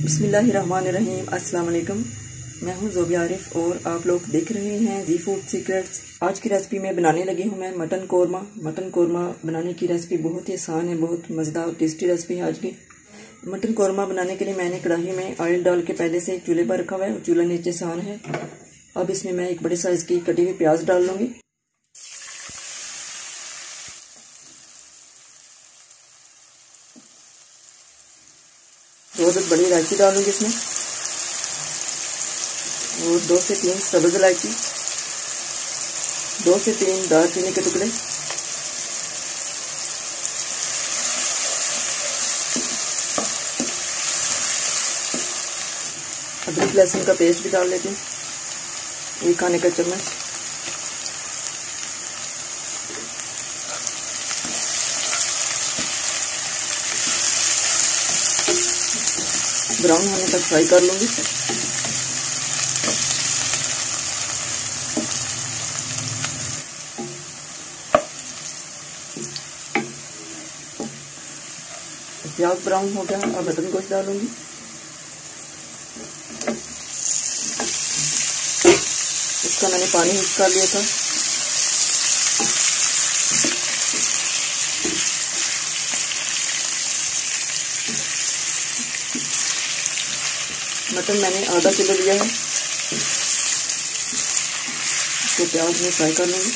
बिस्मिल्लाहिर्रहमानिर्रहीम। अस्सलाम वालेकुम। मैं हूं ज़ोबी आरिफ और आप लोग देख रहे हैं जी फूड सीक्रेट्स। आज की रेसिपी में बनाने लगी हूं मैं मटन कोरमा। मटन कोरमा बनाने की रेसिपी बहुत ही आसान है, बहुत मज़ेदार और टेस्टी रेसिपी है आज की। मटन कोरमा बनाने के लिए मैंने कढ़ाई में ऑयल डाल के पहले से चूल्हे पर रखा हुआ है और चूल्हा नीचे से ऑन है। अब इसमें मैं एक बड़े साइज़ की कटी हुई प्याज डाल लूँगी। दो बड़ी इलायची डालूंगी इसमें और 2 से 3 सब्ज़ इलायची, 2 से 3 दालचीनी के टुकड़े, अदरक लहसुन का पेस्ट भी डाल लेते हैं, 1 खाने का चम्मच। ब्राउन होने तक फ्राई कर लूँगी। प्याज ब्राउन हो गया, अब मटन गोश्त डालूंगी। इसका मैंने पानी मिक्स कर लिया था। मटन मैंने आधा किलो लिया है, इसको प्याज में फ्राई कर लूँगी।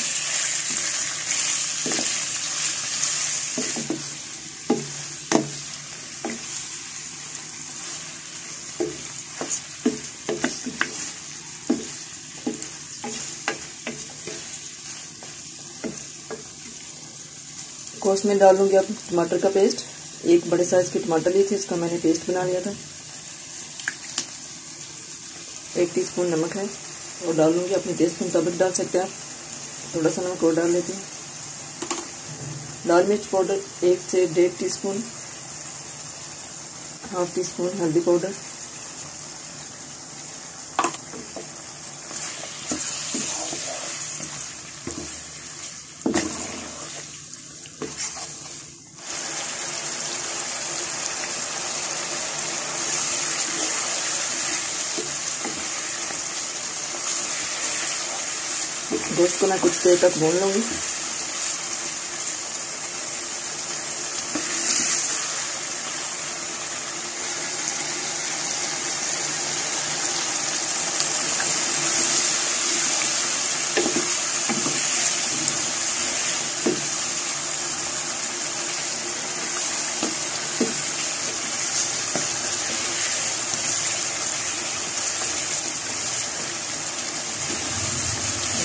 गोश्त में डालूंगी अब टमाटर का पेस्ट। एक बड़े साइज के टमाटर लिए थे, इसका मैंने पेस्ट बना लिया था। 1 टीस्पून नमक है और डालूंगी, अपने टेस्ट के मुताबिक डाल सकते हैं आप। थोड़ा सा नमक और डाल लेते हैं। लाल मिर्च पाउडर 1 से 1.5 टीस्पून, 1/2 टीस्पून हल्दी पाउडर, गोश्त को मैं कुछ देर तक भून लूँगी।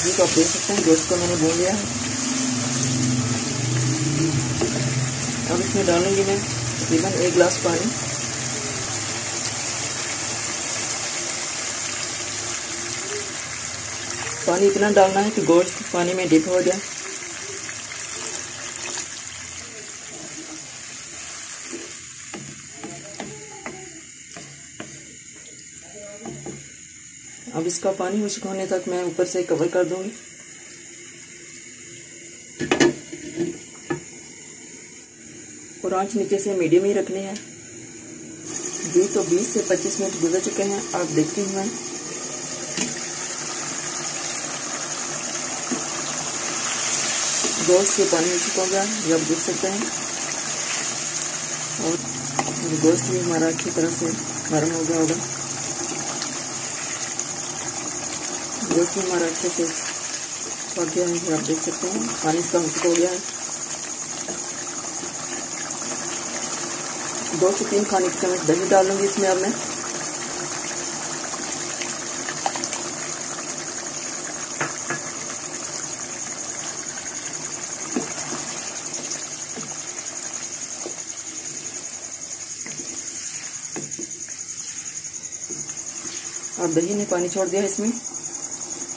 तो आप देख सकते हैं गोश्त को मैंने भून लिया है। अब इसमें डालूंगी मैं तकरीबन 1 गिलास पानी। पानी इतना डालना है कि गोश्त पानी में डिप हो जाए। अब इसका पानी खुश्क होने तक मैं ऊपर से कवर कर दूंगी। और आंच नीचे से मीडियम ही रखनी है। जी तो 20 से 25 मिनट गुजर चुके हैं, आप देखते हैं। गोश्त से पानी खुश्क हो गया, ये आप देख सकते हैं। और गोश्त भी हमारा अच्छी तरह से गर्म हो गया होगा। गोश्त भी हमारा अच्छे से पक गया है, आप देख सकते हैं। पानी इसका खुश्क हो गया है। 2 से 3 खाने के चम्मच दही डालूंगी इसमें अब मैं। अब दही ने पानी छोड़ दिया है इसमें,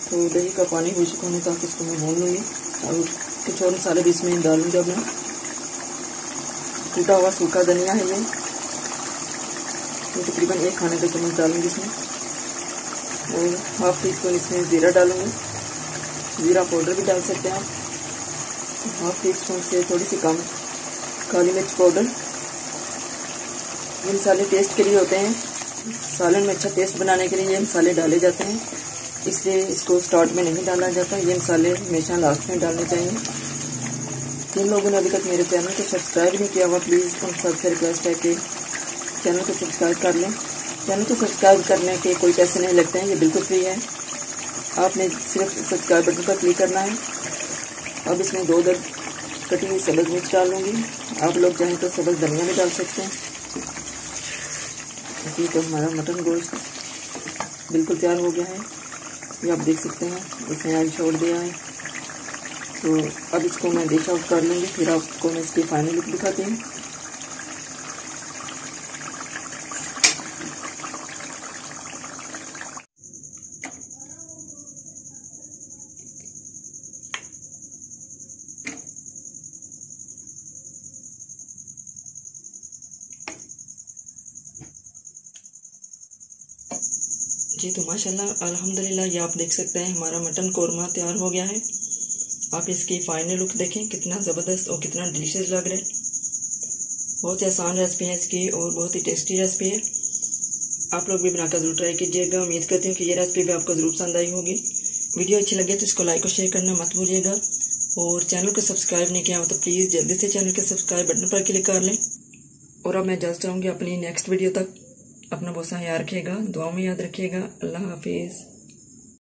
तो दही का पानी खुश्क होने तक इसको मैं भून लूँगी। और कुछ और मसाले भी इसमें डालूँगी अब मैं। कूटा हुआ सूखा धनिया है ये तकरीबन 1 खाने का चम्मच डालूँगी इसमें। और 1/2 टीस्पून इसमें ज़ीरा डालूँगी। ज़ीरा पाउडर भी डाल सकते हैं आप। 1/2 टीस्पून से थोड़ी सी कम काली मिर्च पाउडर। ये मसाले टेस्ट के लिए होते हैं, सालन में अच्छा टेस्ट बनाने के लिए ये मसाले डाले जाते हैं, इसलिए इसको स्टार्ट में नहीं डाला जाता। ये मसाले हमेशा लास्ट में डालने चाहिए। जिन लोगों ने अभी तक मेरे चैनल को सब्सक्राइब नहीं किया हुआ, प्लीज़ उन सबसे रिक्वेस्ट है कि चैनल को सब्सक्राइब कर लें। चैनल को सब्सक्राइब करने के कोई पैसे नहीं लगते हैं, ये बिल्कुल फ्री है। आपने सिर्फ सब्सक्राइब बटन पर क्लिक करना है। अब इसमें 2 दर कटी हुई सब्ज़ मिर्च डालूंगी। आप लोग चाहें तो सब्ज़ धनिया भी डाल सकते हैं। अभी तो हमारा मटन गोश्त बिल्कुल तैयार हो गया है, ये आप देख सकते हैं। इसने आग छोड़ दिया है, तो अब इसको मैं डिश आउट कर लूँगी, फिर आपको मैं इसकी फाइनल लुक दिखाती हूँ। जी तो माशाल्लाह अल्हम्दुलिल्लाह, ये आप देख सकते हैं हमारा मटन कौरमा तैयार हो गया है। आप इसकी फाइनल लुक देखें, कितना ज़बरदस्त और कितना डिलीशियस लग रहा है। बहुत ही आसान रेसिपी है इसकी और बहुत ही टेस्टी रेसिपी है। आप लोग भी बनाकर ज़रूर ट्राई कीजिएगा। उम्मीद करती हूँ कि ये रेसिपी भी आपको ज़रूर पसंद आई होगी। वीडियो अच्छी लगे तो इसको लाइक और शेयर करना मत भूलिएगा, और चैनल को सब्सक्राइब नहीं किया हो तो प्लीज़ जल्दी से चैनल के सब्सक्राइब बटन पर क्लिक कर लें। और अब मैं इजाज़त चाहूँगी अपनी नेक्स्ट वीडियो तक। अपना बहुत सा ख्याल रखिएगा, दुआ में याद रखिएगा। अल्लाह हाफिज़।